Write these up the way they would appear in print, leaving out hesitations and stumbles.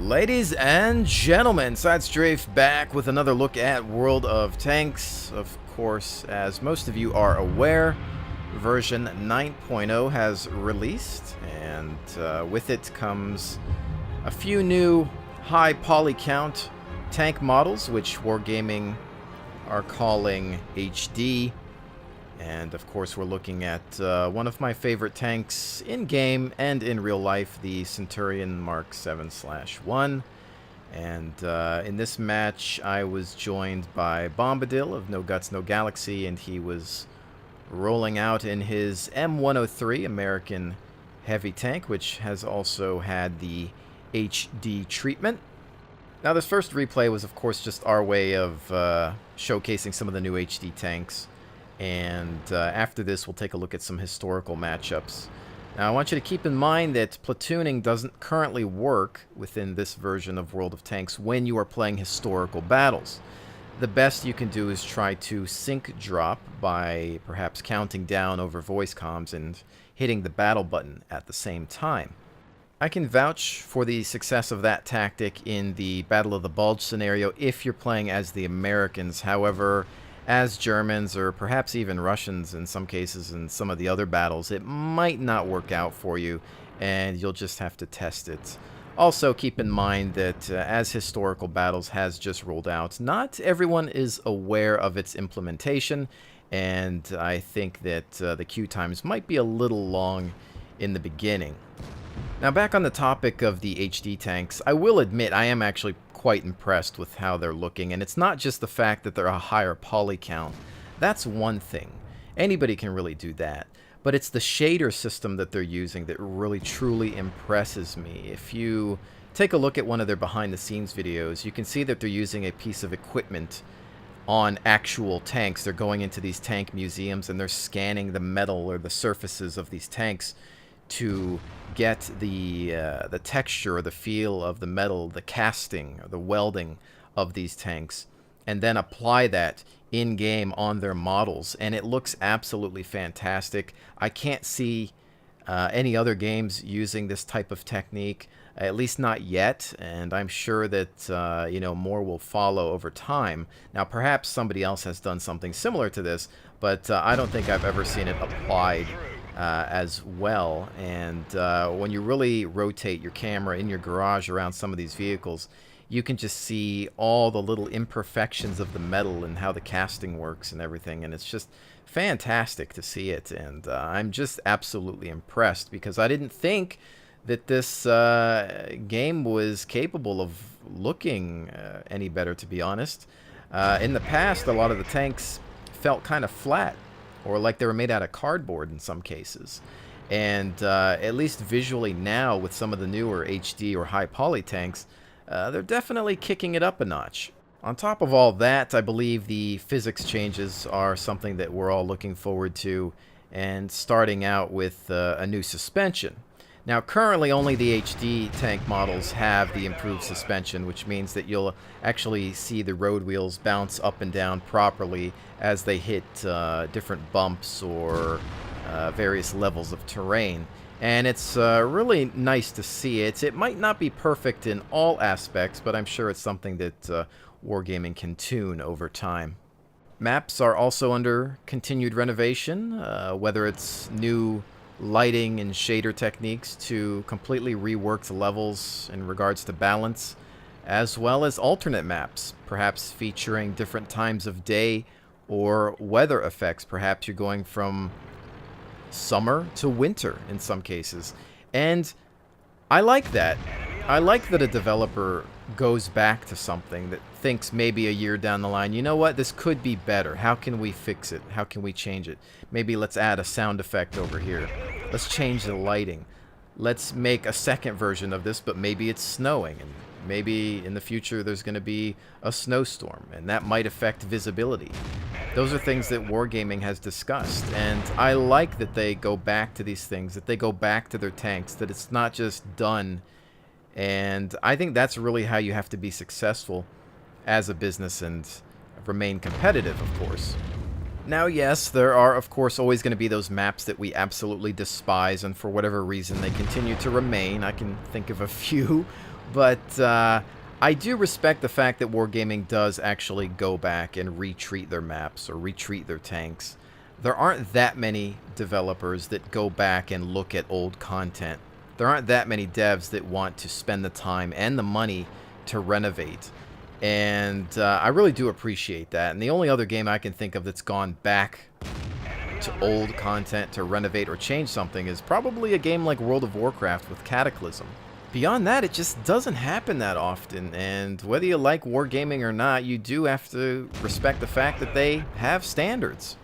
Ladies and gentlemen, Sidestrafe back with another look at World of Tanks. Of course, as most of you are aware, version 9.0 has released, and with it comes a few new high poly count tank models, which Wargaming are calling HD. And of course, we're looking at one of my favorite tanks in-game and in real life, the Centurion Mark 7/1. And in this match, I was joined by Bombadil of No Guts, No Galaxy, and he was rolling out in his M103 American heavy tank, which has also had the HD treatment. Now, this first replay was, of course, just our way of showcasing some of the new HD tanks. And after this, we'll take a look at some historical matchups. Now, I want you to keep in mind that platooning doesn't currently work within this version of World of Tanks when you are playing historical battles. The best you can do is try to sync drop by perhaps counting down over voice comms and hitting the battle button at the same time. I can vouch for the success of that tactic in the Battle of the Bulge scenario if you're playing as the Americans. However, as Germans, or perhaps even Russians in some cases in some of the other battles, it might not work out for you, and you'll just have to test it. Also, keep in mind that as historical battles has just rolled out, not everyone is aware of its implementation, and I think that the queue times might be a little long in the beginning. Now, back on the topic of the HD tanks, I will admit I am actually quite impressed with how they're looking, and it's not just the fact that they're a higher poly count. That's one thing. Anybody can really do that. But it's the shader system that they're using that really truly impresses me. If you take a look at one of their behind-the-scenes videos, you can see that they're using a piece of equipment on actual tanks. They're going into these tank museums and they're scanning the metal or the surfaces of these tanks to get the texture or the feel of the metal, the casting or the welding of these tanks, and then apply that in-game on their models, and it looks absolutely fantastic. I can't see any other games using this type of technique, at least not yet, and I'm sure that more will follow over time. Now, perhaps somebody else has done something similar to this, but I don't think I've ever seen it applied as well. And when you really rotate your camera in your garage around some of these vehicles, you can just see all the little imperfections of the metal and how the casting works and everything, and it's just fantastic to see it. And I'm just absolutely impressed, because I didn't think that this game was capable of looking any better, to be honest. In the past, a lot of the tanks felt kind of flat, or like they were made out of cardboard in some cases. And at least visually now, with some of the newer HD or high poly tanks, they're definitely kicking it up a notch. On top of all that, I believe the physics changes are something that we're all looking forward to, and starting out with a new suspension. Now, currently only the HD tank models have the improved suspension, which means that you'll actually see the road wheels bounce up and down properly as they hit different bumps or various levels of terrain. And it's really nice to see it. It might not be perfect in all aspects, but I'm sure it's something that Wargaming can tune over time. Maps are also under continued renovation, whether it's new lighting and shader techniques to completely rework the levels in regards to balance, as well as alternate maps, perhaps featuring different times of day or weather effects. Perhaps you're going from summer to winter in some cases. And I like that. I like that a developer goes back to something that thinks maybe a year down the line, you know what, this could be better. How can we fix it? How can we change it? Maybe let's add a sound effect over here. Let's change the lighting. Let's make a second version of this, but maybe it's snowing, and maybe in the future there's going to be a snowstorm, and that might affect visibility. Those are things that Wargaming has discussed, and I like that they go back to these things, that they go back to their tanks, that it's not just done. And I think that's really how you have to be successful as a business and remain competitive, of course. Now, yes, there are, of course, always going to be those maps that we absolutely despise, and for whatever reason they continue to remain. I can think of a few But I do respect the fact that Wargaming does actually go back and retreat their maps or retreat their tanks. There aren't that many developers that go back and look at old content. There aren't that many devs that want to spend the time and the money to renovate. And I really do appreciate that. And the only other game I can think of that's gone back to old content to renovate or change something is probably a game like World of Warcraft with Cataclysm. Beyond that, it just doesn't happen that often, and whether you like wargaming or not, you do have to respect the fact that they have standards.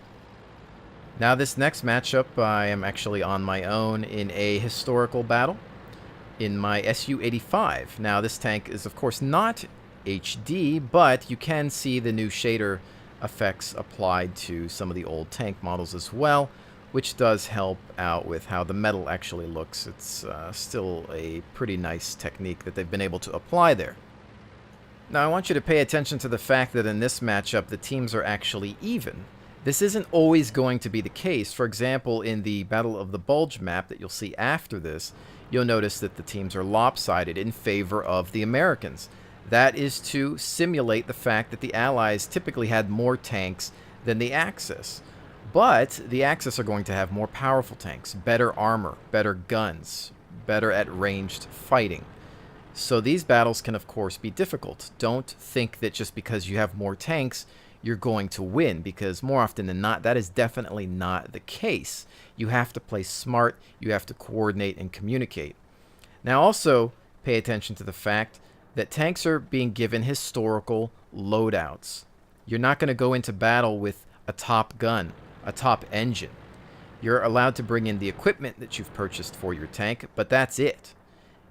Now, this next matchup, I am actually on my own in a historical battle in my Su-85. Now, this tank is, of course, not HD, but you can see the new shader effects applied to some of the old tank models as well, which does help out with how the metal actually looks. It's still a pretty nice technique that they've been able to apply there. Now, I want you to pay attention to the fact that in this matchup, the teams are actually even. This isn't always going to be the case. For example, in the Battle of the Bulge map that you'll see after this, you'll notice that the teams are lopsided in favor of the Americans. That is to simulate the fact that the Allies typically had more tanks than the Axis. But the Axis are going to have more powerful tanks, better armor, better guns, better at ranged fighting. So these battles can, of course, be difficult. Don't think that just because you have more tanks, you're going to win, because more often than not, that is definitely not the case. You have to play smart, you have to coordinate and communicate. Now also, pay attention to the fact that tanks are being given historical loadouts. You're not going to go into battle with a top gun, a top engine. You're allowed to bring in the equipment that you've purchased for your tank, but that's it.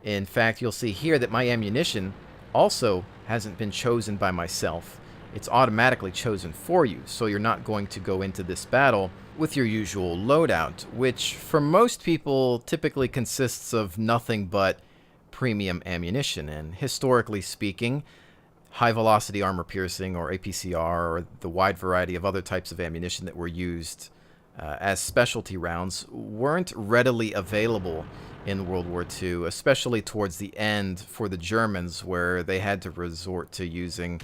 In fact, you'll see here that my ammunition also hasn't been chosen by myself. It's automatically chosen for you, so you're not going to go into this battle with your usual loadout, which for most people typically consists of nothing but premium ammunition. And historically speaking, high velocity armor piercing or APCR or the wide variety of other types of ammunition that were used as specialty rounds weren't readily available in World War II, especially towards the end for the Germans, where they had to resort to using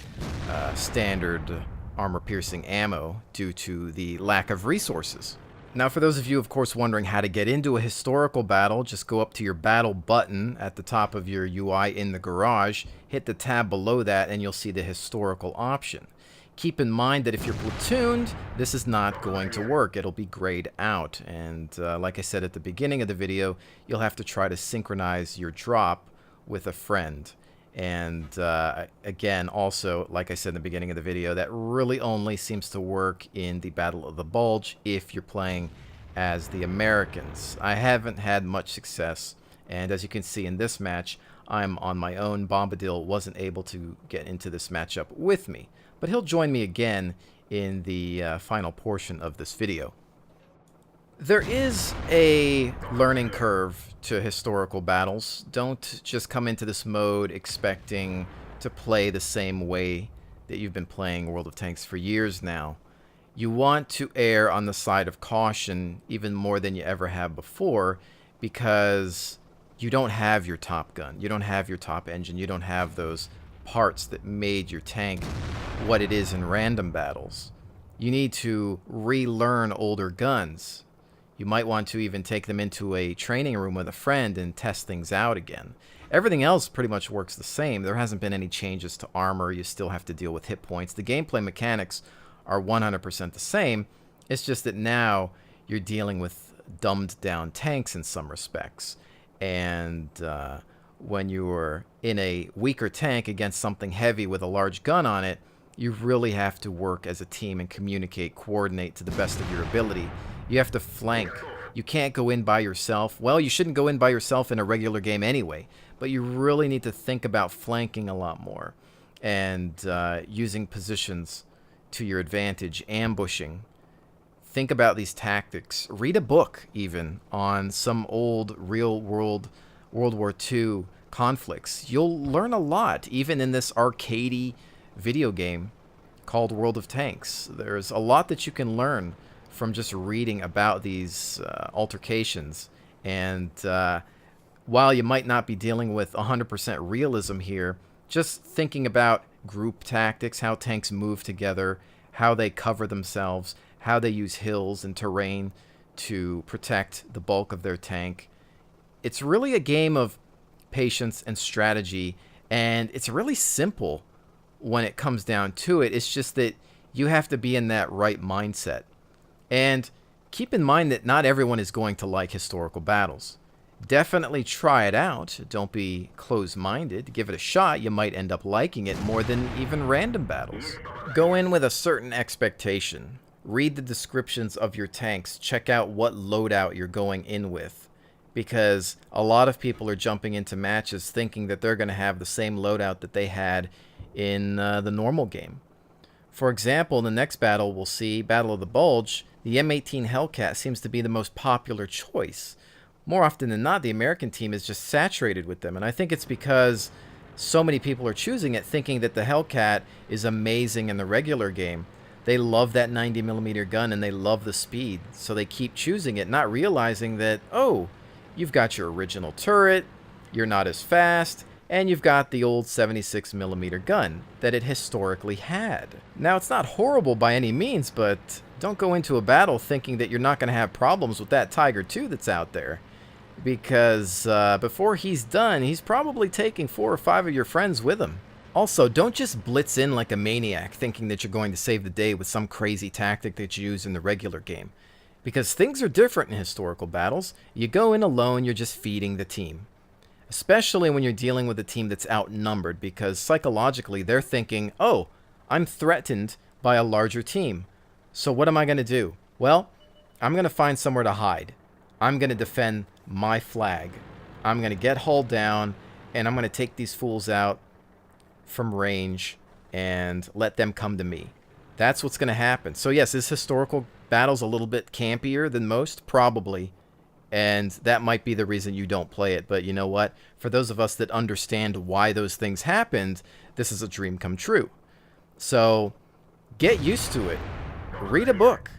standard armor-piercing ammo due to the lack of resources. Now, for those of you, of course, wondering how to get into a historical battle, just go up to your battle button at the top of your UI in the garage, hit the tab below that, and you'll see the historical option. Keep in mind that if you're platooned, this is not going to work. It'll be grayed out. And like I said at the beginning of the video, you'll have to try to synchronize your drop with a friend. And again, also, like I said in the beginning of the video, that really only seems to work in the Battle of the Bulge if you're playing as the Americans. I haven't had much success, and as you can see in this match, I'm on my own. Bombadil wasn't able to get into this matchup with me, but he'll join me again in the final portion of this video. There is a learning curve to historical battles. Don't just come into this mode expecting to play the same way that you've been playing World of Tanks for years now. You want to err on the side of caution even more than you ever have before, because you don't have your top gun, you don't have your top engine, you don't have those parts that made your tank what it is in random battles. You need to relearn older guns. You might want to even take them into a training room with a friend and test things out again. Everything else pretty much works the same. There hasn't been any changes to armor. You still have to deal with hit points. The gameplay mechanics are 100% the same. It's just that now you're dealing with dumbed down tanks in some respects. And when you're in a weaker tank against something heavy with a large gun on it, you really have to work as a team and communicate, coordinate to the best of your ability. You have to flank. You can't go in by yourself. Well, you shouldn't go in by yourself in a regular game anyway, but you really need to think about flanking a lot more and using positions to your advantage, ambushing. Think about these tactics. Read a book even on some old real-world World War II conflicts. You'll learn a lot, even in this arcadey video game called World of Tanks. There's a lot that you can learn from just reading about these altercations. And while you might not be dealing with 100% realism here, just thinking about group tactics, how tanks move together, how they cover themselves, how they use hills and terrain to protect the bulk of their tank. It's really a game of patience and strategy, and it's really simple when it comes down to it. It's just that you have to be in that right mindset. And keep in mind that not everyone is going to like historical battles. Definitely try it out. Don't be closed-minded. Give it a shot. You might end up liking it more than even random battles. Go in with a certain expectation. Read the descriptions of your tanks. Check out what loadout you're going in with. Because a lot of people are jumping into matches thinking that they're going to have the same loadout that they had in the normal game. For example, in the next battle we'll see, Battle of the Bulge, the M18 Hellcat seems to be the most popular choice. More often than not, the American team is just saturated with them, and I think it's because so many people are choosing it thinking that the Hellcat is amazing in the regular game. They love that 90mm gun and they love the speed, so they keep choosing it, not realizing that, oh, you've got your original turret, you're not as fast, and you've got the old 76mm gun that it historically had. Now, it's not horrible by any means, but don't go into a battle thinking that you're not going to have problems with that Tiger II that's out there. Because before he's done, he's probably taking 4 or 5 of your friends with him. Also, don't just blitz in like a maniac thinking that you're going to save the day with some crazy tactic that you use in the regular game. Because things are different in historical battles. You go in alone, you're just feeding the team. Especially when you're dealing with a team that's outnumbered, because psychologically they're thinking, oh, I'm threatened by a larger team. So what am I going to do? Well, I'm going to find somewhere to hide. I'm going to defend my flag. I'm going to get hull down, and I'm going to take these fools out from range and let them come to me. That's what's going to happen. So yes, is historical battles a little bit campier than most? Probably. And that might be the reason you don't play it. But you know what? For those of us that understand why those things happened, this is a dream come true. So get used to it. Read a book.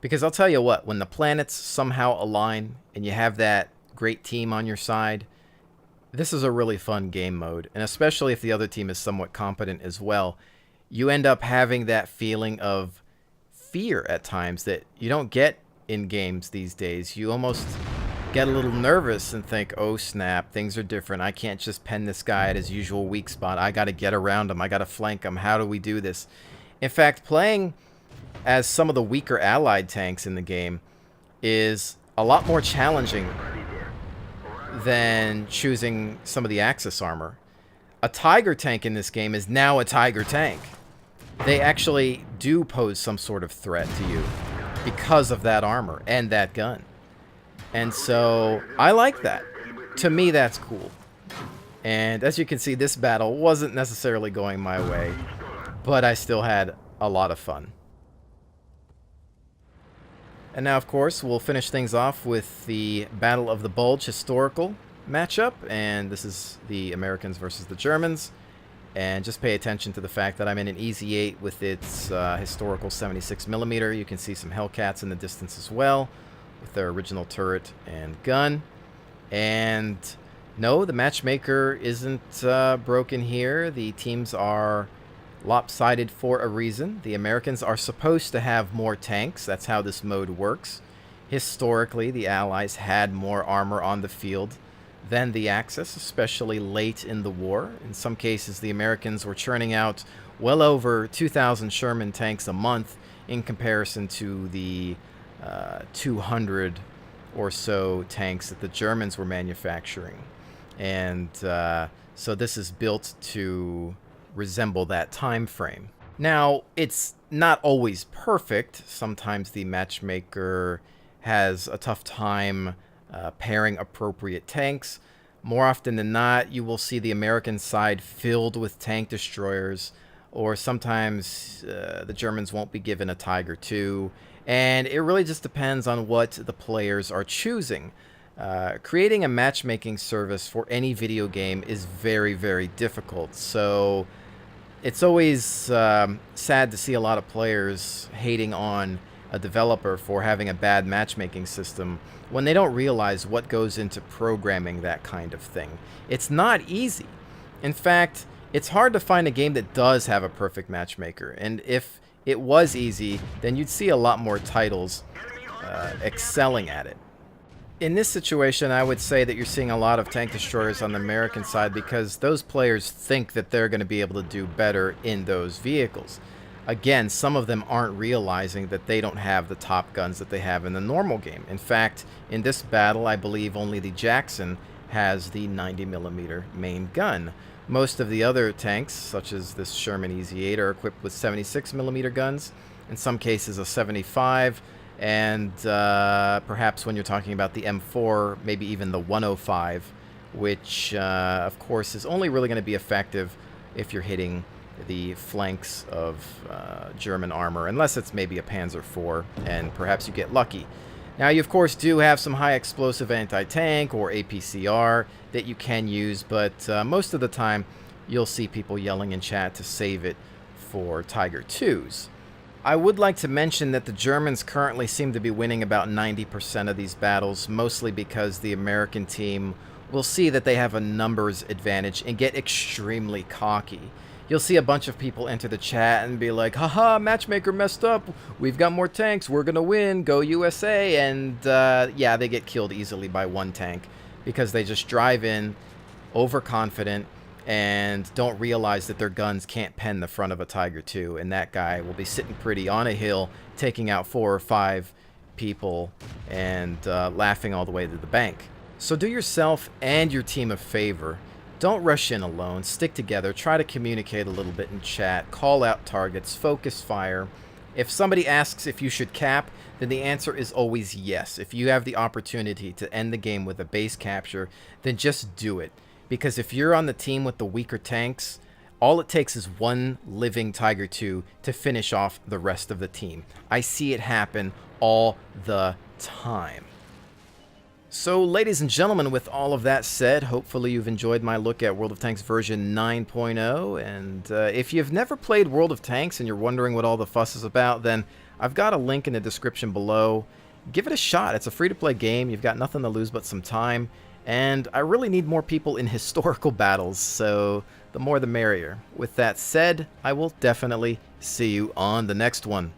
Because I'll tell you what, when the planets somehow align and you have that great team on your side, this is a really fun game mode. And especially if the other team is somewhat competent as well, you end up having that feeling of fear at times that you don't get in games these days. You almost get a little nervous and think, oh snap, things are different. I can't just pen this guy at his usual weak spot. I got to get around him. I got to flank him. How do we do this? In fact, playing as some of the weaker allied tanks in the game is a lot more challenging than choosing some of the Axis armor. A Tiger tank in this game is now a Tiger tank. They actually do pose some sort of threat to you because of that armor and that gun. And so I like that. To me, that's cool. And as you can see, this battle wasn't necessarily going my way, but I still had a lot of fun. And now, of course, we'll finish things off with the Battle of the Bulge historical matchup. And this is the Americans versus the Germans. And just pay attention to the fact that I'm in an Easy 8 with its historical 76mm. You can see some Hellcats in the distance as well, with their original turret and gun. And no, the matchmaker isn't broken here. The teams are lopsided for a reason. The Americans are supposed to have more tanks. That's how this mode works. Historically, the Allies had more armor on the field than the Axis, especially late in the war. In some cases, the Americans were churning out well over 2,000 Sherman tanks a month in comparison to the 200 or so tanks that the Germans were manufacturing. And so this is built to resemble that time frame. Now, it's not always perfect. Sometimes the matchmaker has a tough time pairing appropriate tanks. More often than not, you will see the American side filled with tank destroyers, or sometimes the Germans won't be given a Tiger II, and it really just depends on what the players are choosing. Creating a matchmaking service for any video game is very, very difficult, so it's always sad to see a lot of players hating on a developer for having a bad matchmaking system when they don't realize what goes into programming that kind of thing. It's not easy. In fact, it's hard to find a game that does have a perfect matchmaker, and if it was easy, then you'd see a lot more titles excelling at it. In this situation, I would say that you're seeing a lot of tank destroyers on the American side because those players think that they're going to be able to do better in those vehicles. Again, some of them aren't realizing that they don't have the top guns that they have in the normal game. In fact, in this battle, I believe only the Jackson has the 90mm main gun. Most of the other tanks, such as this Sherman EZ-8, are equipped with 76mm guns, in some cases a 75, and perhaps when you're talking about the M4, maybe even the 105, which, of course, is only really going to be effective if you're hitting the flanks of German armor, unless it's maybe a Panzer IV, and perhaps you get lucky. Now, you, of course, do have some high-explosive anti-tank or APCR that you can use, but most of the time, you'll see people yelling in chat to save it for Tiger IIs. I would like to mention that the Germans currently seem to be winning about 90% of these battles, mostly because the American team will see that they have a numbers advantage and get extremely cocky. You'll see a bunch of people enter the chat and be like, haha, matchmaker messed up, we've got more tanks, we're gonna win, go USA, and yeah, they get killed easily by one tank because they just drive in overconfident and don't realize that their guns can't pen the front of a Tiger II, and that guy will be sitting pretty on a hill taking out 4 or 5 people and laughing all the way to the bank. So do yourself and your team a favor. Don't rush in alone, stick together, try to communicate a little bit in chat, call out targets, focus fire. If somebody asks if you should cap, then the answer is always yes. If you have the opportunity to end the game with a base capture, then just do it. Because if you're on the team with the weaker tanks, all it takes is one living Tiger II to finish off the rest of the team. I see it happen all the time. So, ladies and gentlemen, with all of that said, hopefully you've enjoyed my look at World of Tanks version 9.0, and if you've never played World of Tanks and you're wondering what all the fuss is about, then I've got a link in the description below. Give it a shot. It's a free-to-play game. You've got nothing to lose but some time, and I really need more people in historical battles, so the more the merrier. With that said, I will definitely see you on the next one.